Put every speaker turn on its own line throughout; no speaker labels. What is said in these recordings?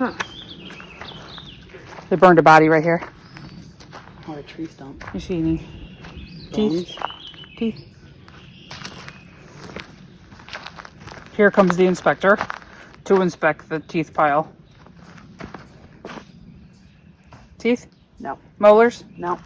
Huh. They burned a body right here.
Or a tree stump.
You see any teeth? Teeth. Here comes the inspector to inspect the teeth pile. Teeth?
No.
Molars?
No.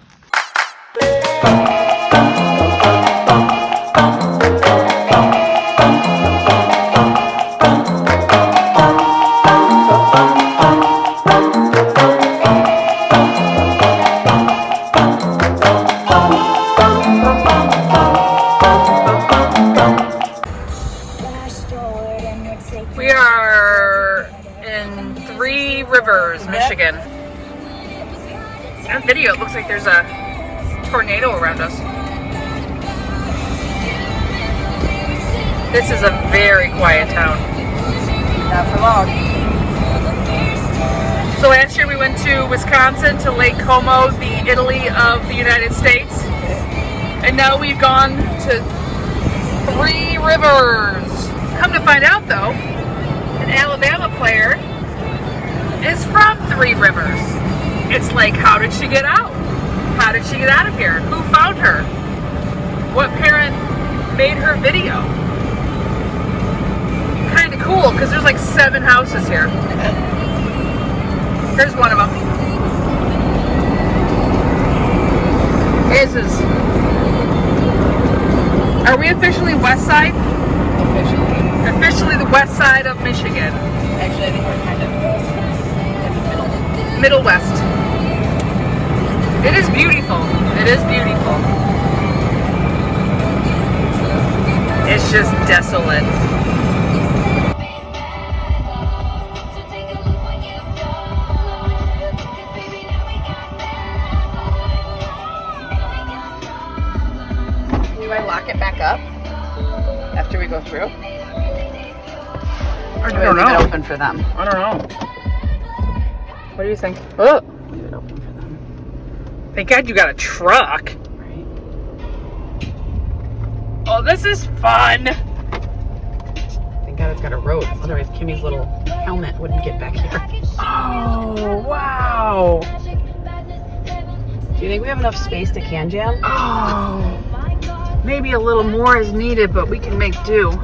We are in Three Rivers, Michigan. That video, it looks like there's a tornado around us. This is a very quiet town.
Not for long.
So last year we went to Wisconsin, to Lake Como, the Italy of the United States. And now we've gone to Three Rivers. Come to find out though, an Alabama player is from Three Rivers. It's like, how did she get out? How did she get out of here? Who found her? What parent made her video? Kind of cool, because there's like 7 houses here. Here's one of them. Are we officially west side? Officially the west side of Michigan.
Actually, I think we're kind of in the middle.
Middle west. It is beautiful. It is beautiful. It's just desolate.
Do I lock it back up after we go through?
I
Or
don't
leave
know.
it open for them?
I don't know. What do you think? Oh,
Leave it open for them.
thank God you got a truck.
Right.
Oh, this is fun.
Thank God it's got a road. Otherwise, Kimmy's little helmet wouldn't get back here.
Oh, wow.
Do you think we have enough space to can jam?
Oh, maybe a little more is needed, but we can make do.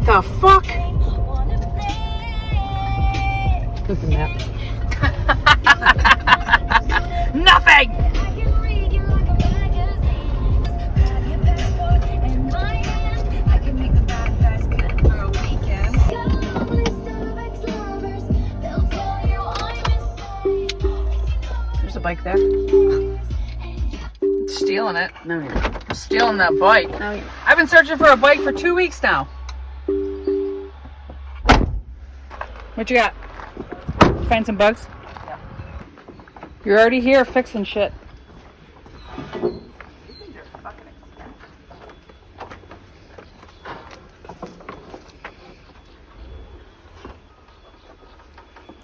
The fuck? Nothing.
There's a bike there.
Stealing it.
No, you're not.
I'm stealing that bike.
No, you're not.
I've been searching for a bike for 2 weeks now. What you got? Find some bugs?
Yeah.
You're already here fixing shit.
These things are fucking expensive.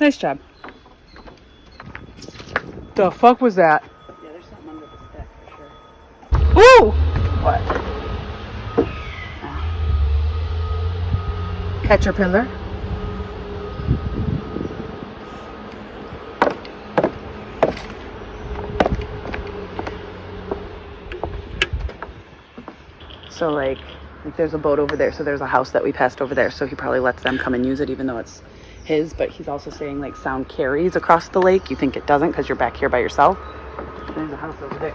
Nice job. The fuck was that?
Yeah, there's something under the stick for sure.
Woo!
What?
Caterpillar.
So like there's a boat over there, so there's a house that we passed over there, so he probably lets them come and use it even though it's his, but he's also saying like sound carries across the lake. You think it doesn't because you're back here by yourself. There's a house over there.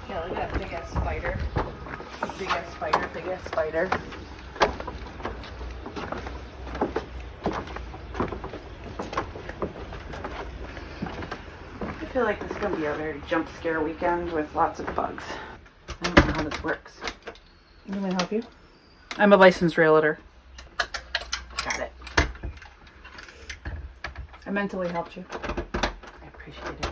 Yeah, look at that big ass spider. Big ass spider, big ass spider. I feel like this is gonna be a very jump scare weekend with lots of bugs. I don't know how this works.
You want me to help you? I'm a licensed realtor.
Got it.
I mentally helped you.
I appreciate it.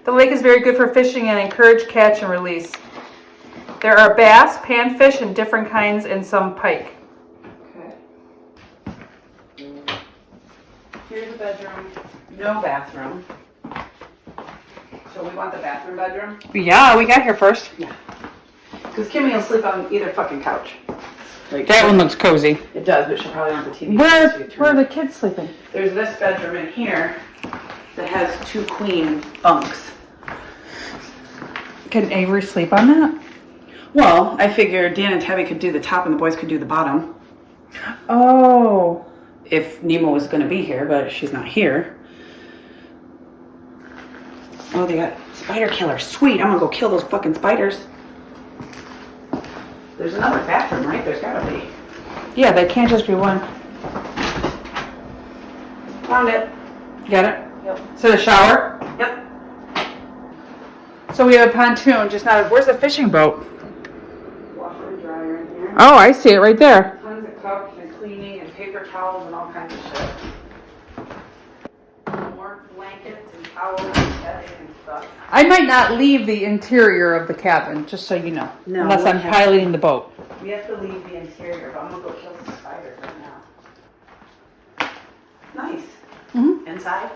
The lake is very good for fishing and encourage catch and release. There are bass, panfish, and different kinds, and some pike.
Okay. Here's a bedroom. No bathroom. So we want the bathroom bedroom?
Yeah, we got here first.
Yeah. Because Kimmy will sleep on either fucking couch. Like,
That one looks cozy.
It does, but she'll probably want the TV.
Where are the kids sleeping?
There's this bedroom in here that has 2 queen bunks.
Can Avery sleep on that?
Well, I figured Dan and Tabby could do the top and the boys could do the bottom.
Oh.
If Nemo was going to be here, but she's not here. Oh, they got spider killer. Sweet, I'm going to go kill those fucking spiders. There's another bathroom, right? There's got to be.
Yeah, they can't just be one.
Found it.
Got it?
Yep.
So the shower?
Yep.
So we have a pontoon, just not. Where's the fishing boat?
Washer and dryer in here.
Oh, I see it right there.
Tons of cups and cleaning and paper towels and all kinds of shit. More blankets and towels and bedding and stuff.
I might not leave the interior of the cabin, just so you know.
No,
unless
we
I'm
have-
piloting the boat.
We have to leave the interior, but I'm gonna go kill some spiders right now. It's nice.
Mm-hmm.
Inside?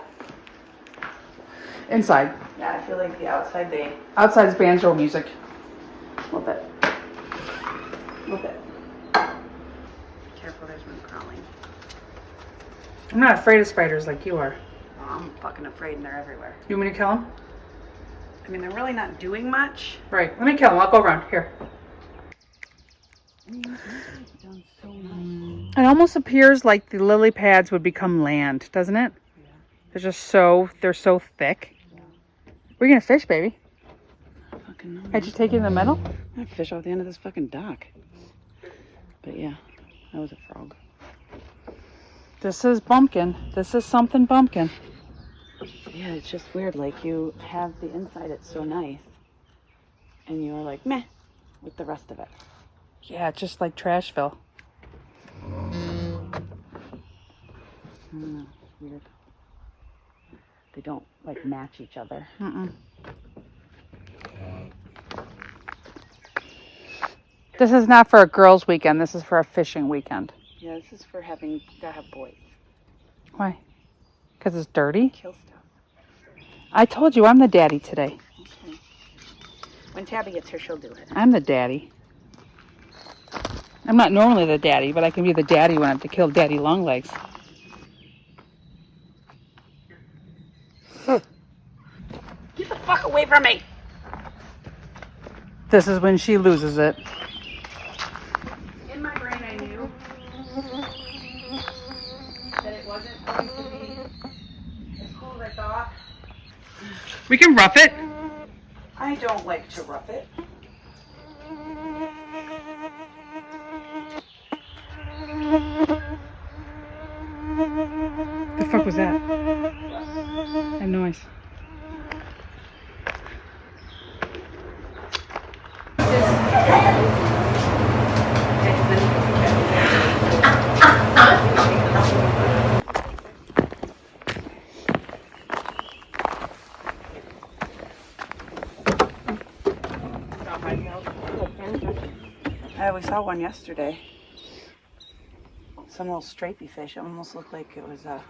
Inside.
Yeah, I feel like the outside they
Outside's banjo music.
a little bit. A little bit. Careful, there's one crawling.
I'm not afraid of spiders like you are.
Oh, I'm fucking afraid and they're everywhere.
You want me to kill them?
I mean, they're really not doing much.
Right. Let me kill them. I'll go around. Here. It almost appears like the lily pads would become land, doesn't it?
Yeah.
They're so thick.
Yeah.
We're gonna fish, baby.
Fucking no.
Had you taken the middle?
I have fish off the end of this fucking dock. But yeah, that was a frog.
This is bumpkin. This is something bumpkin.
Yeah, it's just weird. Like, you have the inside, it's so nice. And you're like, meh, with the rest of it.
Yeah, just like Trashville.
It's weird. They don't, like, match each other.
Mm-mm. This is not for a girls' weekend. This is for a fishing weekend.
Yeah, this is for having, gotta have boys.
Why? Because it's dirty?
Kill stuff.
I told you I'm the daddy today.
Okay. When Tabby gets here, she'll do it.
I'm the daddy. I'm not normally the daddy, but I can be the daddy when I have to kill Daddy Longlegs.
Get the fuck away from me!
This is when she loses it.
In my brain, I knew that it wasn't going to be as cool as I thought.
We can rough it.
I don't like to rough it.
The fuck was that? That noise.
We saw one yesterday. Some little stripey fish. It almost looked like it was a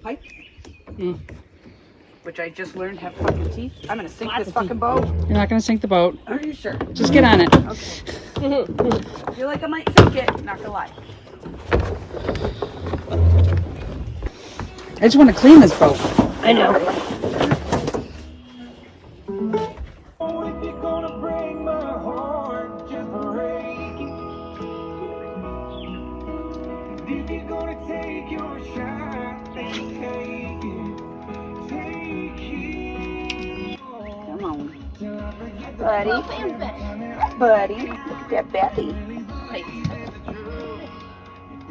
pike.
Mm.
Which I just learned have fucking teeth. I'm gonna sink this fucking boat.
You're not going to sink the boat.
Are you sure?
Just get on it.
Okay. I feel like I might sink it. Not gonna lie.
I just want to clean this boat.
I know. Come on. Buddy, look at that belly.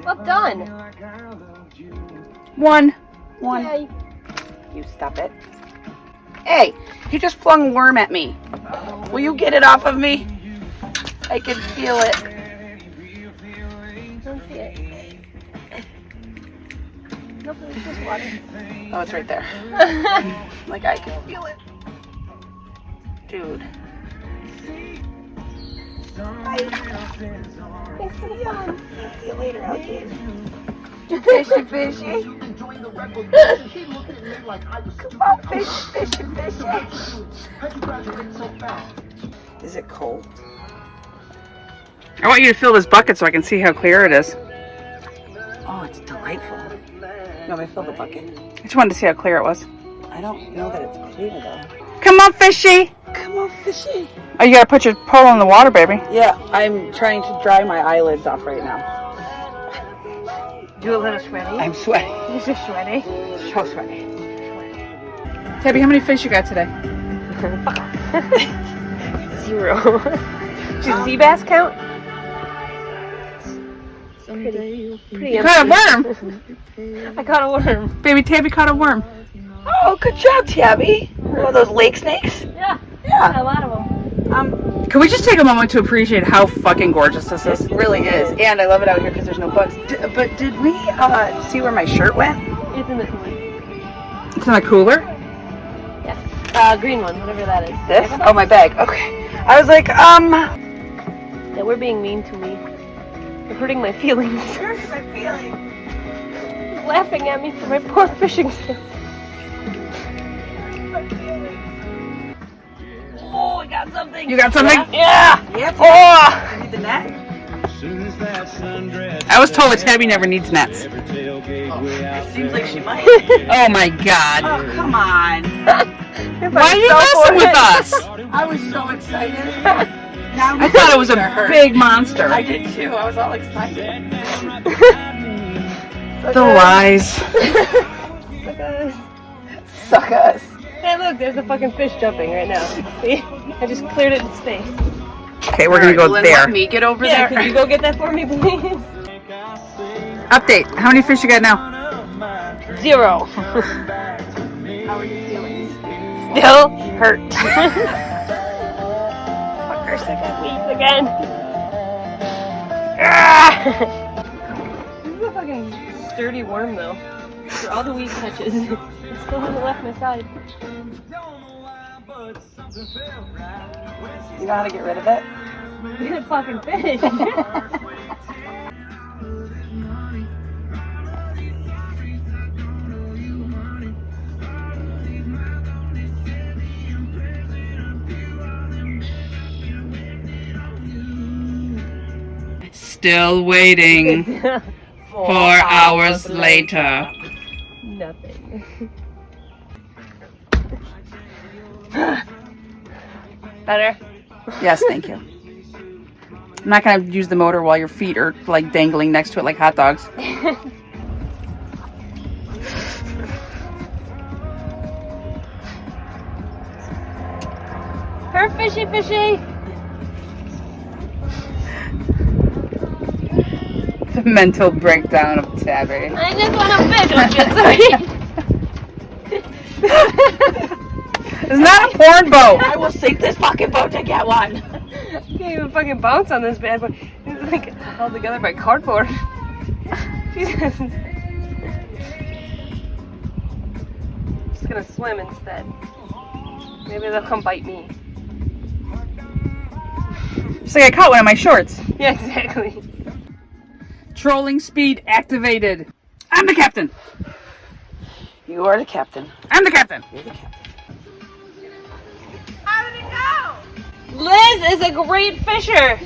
Well done.
One.
Yay.
You stop it. Hey, you just flung a worm at me. Will you get it off of me? I can feel it.
Don't see it. Nope, it's just water.
Oh, it's right there. Like, I can feel it. Dude. Bye.
Thanks for the fun.
See you later, alligator.
Fishy, fishy. Come on, fishy, fishy, fishy.
Is it cold? I want you to fill this bucket so I can see how clear it is. Oh, it's delightful. You want me to fill the bucket? I just wanted to see how clear it was. I don't know that it's clear though. Come on, fishy! Come on, fishy! Oh, you gotta put your pole in the water, baby. Yeah, I'm trying to dry my eyelids off right now.
Do a little sweaty.
I'm sweating.
You're so sweaty.
So sweaty. Tabby, how many fish you got today?
0. Does sea bass count? Pretty
You caught a worm!
I caught a worm.
Baby Tabby caught a worm. Oh, good job, Tabby. One of those lake snakes?
Yeah.
Yeah.
A lot of them.
Can we just take a moment to appreciate how fucking gorgeous this is? It really is. And I love it out here because there's no bugs. But did we see where my shirt went?
It's in the cooler.
It's in the cooler?
Yeah. Green one, whatever that is.
This? Oh, my bag. Okay. I was like,
Yeah, we're being mean to me. You're hurting my feelings.
Hurting my feelings.
Laughing at me for my poor fishing skills. Oh, I got something.
You got something?
Yeah.
Yep.
Oh.
You need the net? I was told that Tabby never needs nets. It seems like she might. Oh my god. Oh, come on. Why are you messing with us? I was so excited. I thought it was a big monster. I did too. I was all excited. The lies. Suck us.
Hey, look, there's a fucking fish jumping right now. See? I just cleared it in space.
Okay, we're gonna go there. Let me get over
Yeah,
there.
could you go get that for me, please?
Update. How many fish you got now?
0.
How are you feeling?
Still hurt. Fuckers, I got weak again. This is a fucking sturdy worm, though. For all the weak touches, it still hasn't left my side.
You know how to get rid of it?
You're a fucking fish.
Still waiting. 4 hours later.
Nothing. Better?
Yes, thank you. I'm not gonna use the motor while your feet are like dangling next to it like hot dogs.
Her fishy fishy.
The mental breakdown of Tabby.
I just want to fish. Oh shit, sorry.
It's not a porn boat. I will sink this fucking boat to get one.
Can't even fucking bounce on this bad boy. It's like held together by cardboard. Jesus. Just gonna swim instead. Maybe they'll come bite me.
Just like I caught one of my shorts.
Yeah, exactly.
Trolling speed activated. I'm the captain. You are the captain. I'm the captain. You're the captain.
How did it go?
Liz is a great fisher.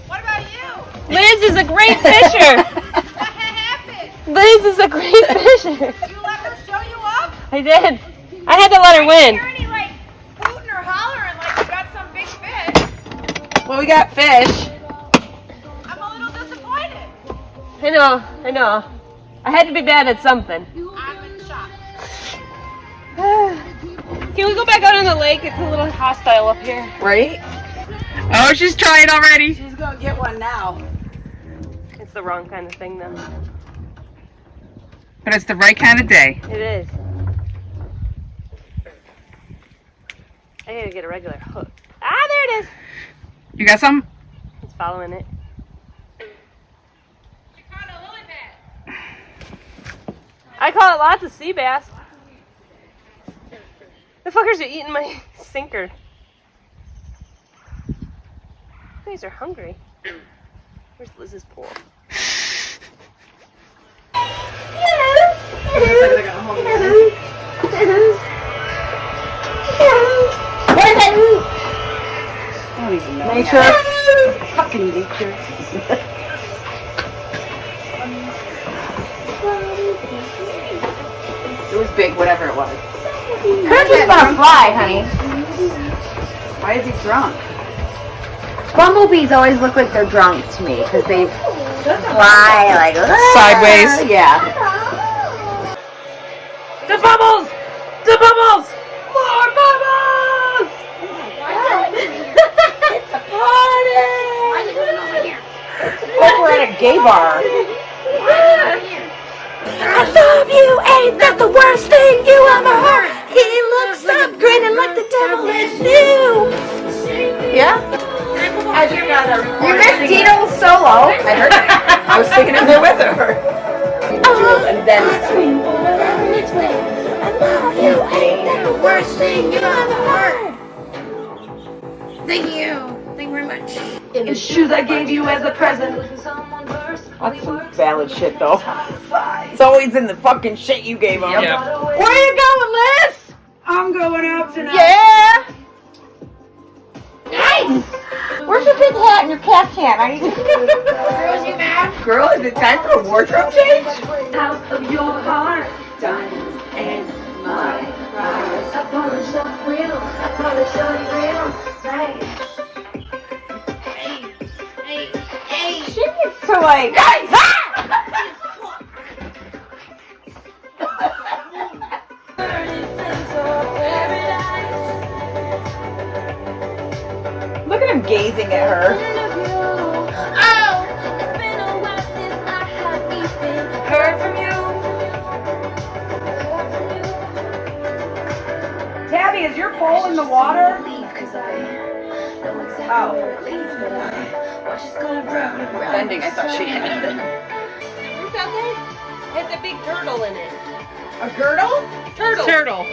What about you?
Liz is a great fisher.
What happened?
Liz is a great fisher.
You let her show you up?
I did. I had to let her
I
win.
didn't hear any like hooting or hollering like you got some big fish.
Well, we got fish.
I'm a little disappointed.
I know. I had to be bad at something.
I'm in shock.
Can we go back out on the lake? It's a little hostile up here.
Right? Oh, she's trying already. She's gonna get one now.
It's the wrong kind of thing, though.
But it's the right kind of day.
It is. I gotta get a regular hook. Ah, there it is.
You got some?
It's following it.
She caught a lily pad.
I caught lots of sea bass. The fuckers are eating my sinker. You guys are hungry. Where's Liz's pool?
I don't even know. Nature. Fucking nature. It was big, whatever it was.
Kurt just gonna fly, honey.
Why is he drunk?
Bumblebees always look like they're drunk to me because they fly like
Sideways.
Yeah.
The bubbles! The bubbles! More bubbles!
It's a party! Why is it going over here? It's like we're at a gay bar. I love you, ain't that the worst thing you ever heard? He looks up grinning like the devil is new. Yeah? I just got a You missed Dino's solo. I heard it. I was singing in there with her. And then I love you, ain't that the worst thing you ever heard? Thank you. Thank you very much.
The shoes I gave you as a present. That's some valid shit, though. It's always in the fucking shit you gave him.
Yeah.
Where you going, Liz? I'm going out tonight.
Yeah. Nice. Where's your big hat and your caftan? I need to.
Girl, is it time for a wardrobe change?
Out of your heart, diamonds and my prize. I polish up real, I polish up real, nice. Hey,
She needs to like.
Look at him gazing at her.
heard from you.
Tabby, is your pole in the water? Oh. Bending, I thought she had.
Roof out there has a big turtle in it.
A girdle?
Turtle.
Turtle.
We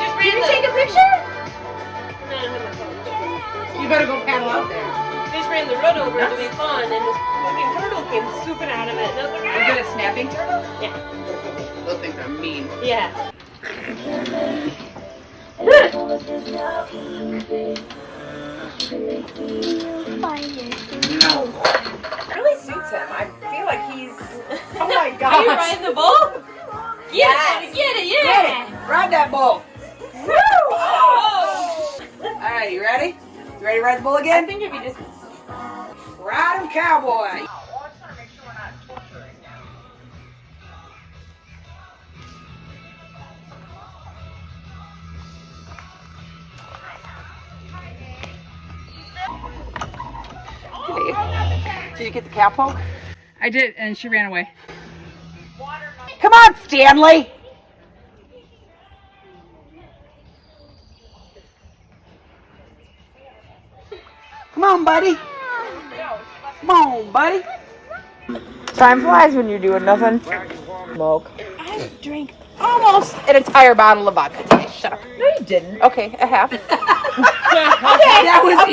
just
Did
ran
you
the.
take a picture?
No, I don't have my phone.
You better go paddle out there.
We just ran the road over to be fun, and this fucking turtle came swooping out of it, and I was like,
Is
ah!
it a snapping turtle?
Yeah.
Those things are mean.
Yeah.
Really suits him. I feel like he's. Oh my
Are you
gosh.
riding the bull?
Yes.
Get it, yeah!
Ride that bull.
Oh!
Alright, you ready? You ready to ride the bull
I
again?
think if you just.
Ride him, cowboy. Did you get the cow poke?
I did, and she ran away.
Come on, Stanley. Come on, buddy. Come on, buddy.
Time flies when you're doing nothing. Smoke.
I drank almost an entire bottle of vodka today. Shut up.
No, you didn't.
Okay, a half. That was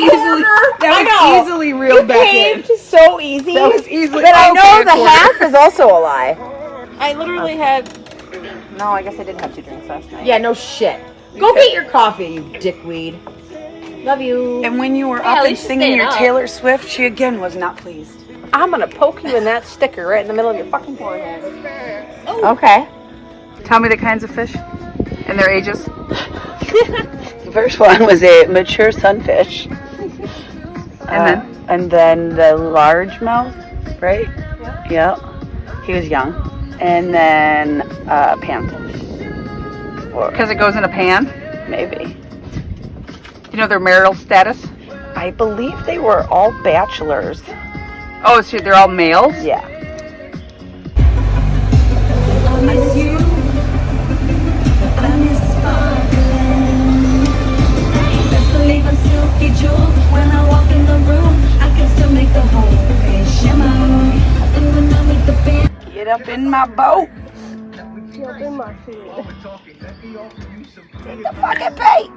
easily reeled back in.
Caved so easy.
That was easily.
But I know
okay,
the
quarter.
half is also a lie.
I literally had.
No, I guess I didn't have 2 drinks last night.
Yeah, no shit. Go get your coffee, you dickweed. Love you.
And when you were
Yeah, at
up and
least you're
singing
staying
your
up.
Taylor Swift, she again was not pleased.
I'm gonna poke you in that sticker right in the middle of your fucking forehead. Okay.
Tell me the kinds of fish and their ages. The first one was a mature sunfish. And then the largemouth, right? Yeah. He was young. And then panfish.
Because it goes in a pan?
Maybe.
You know their marital status?
I believe they were all bachelors.
Oh, so they're all males?
Yeah.
When I walk in the room, I can still make the whole place shimmer. And when I'm with the band,
Get up in my boat.
Fucking bait.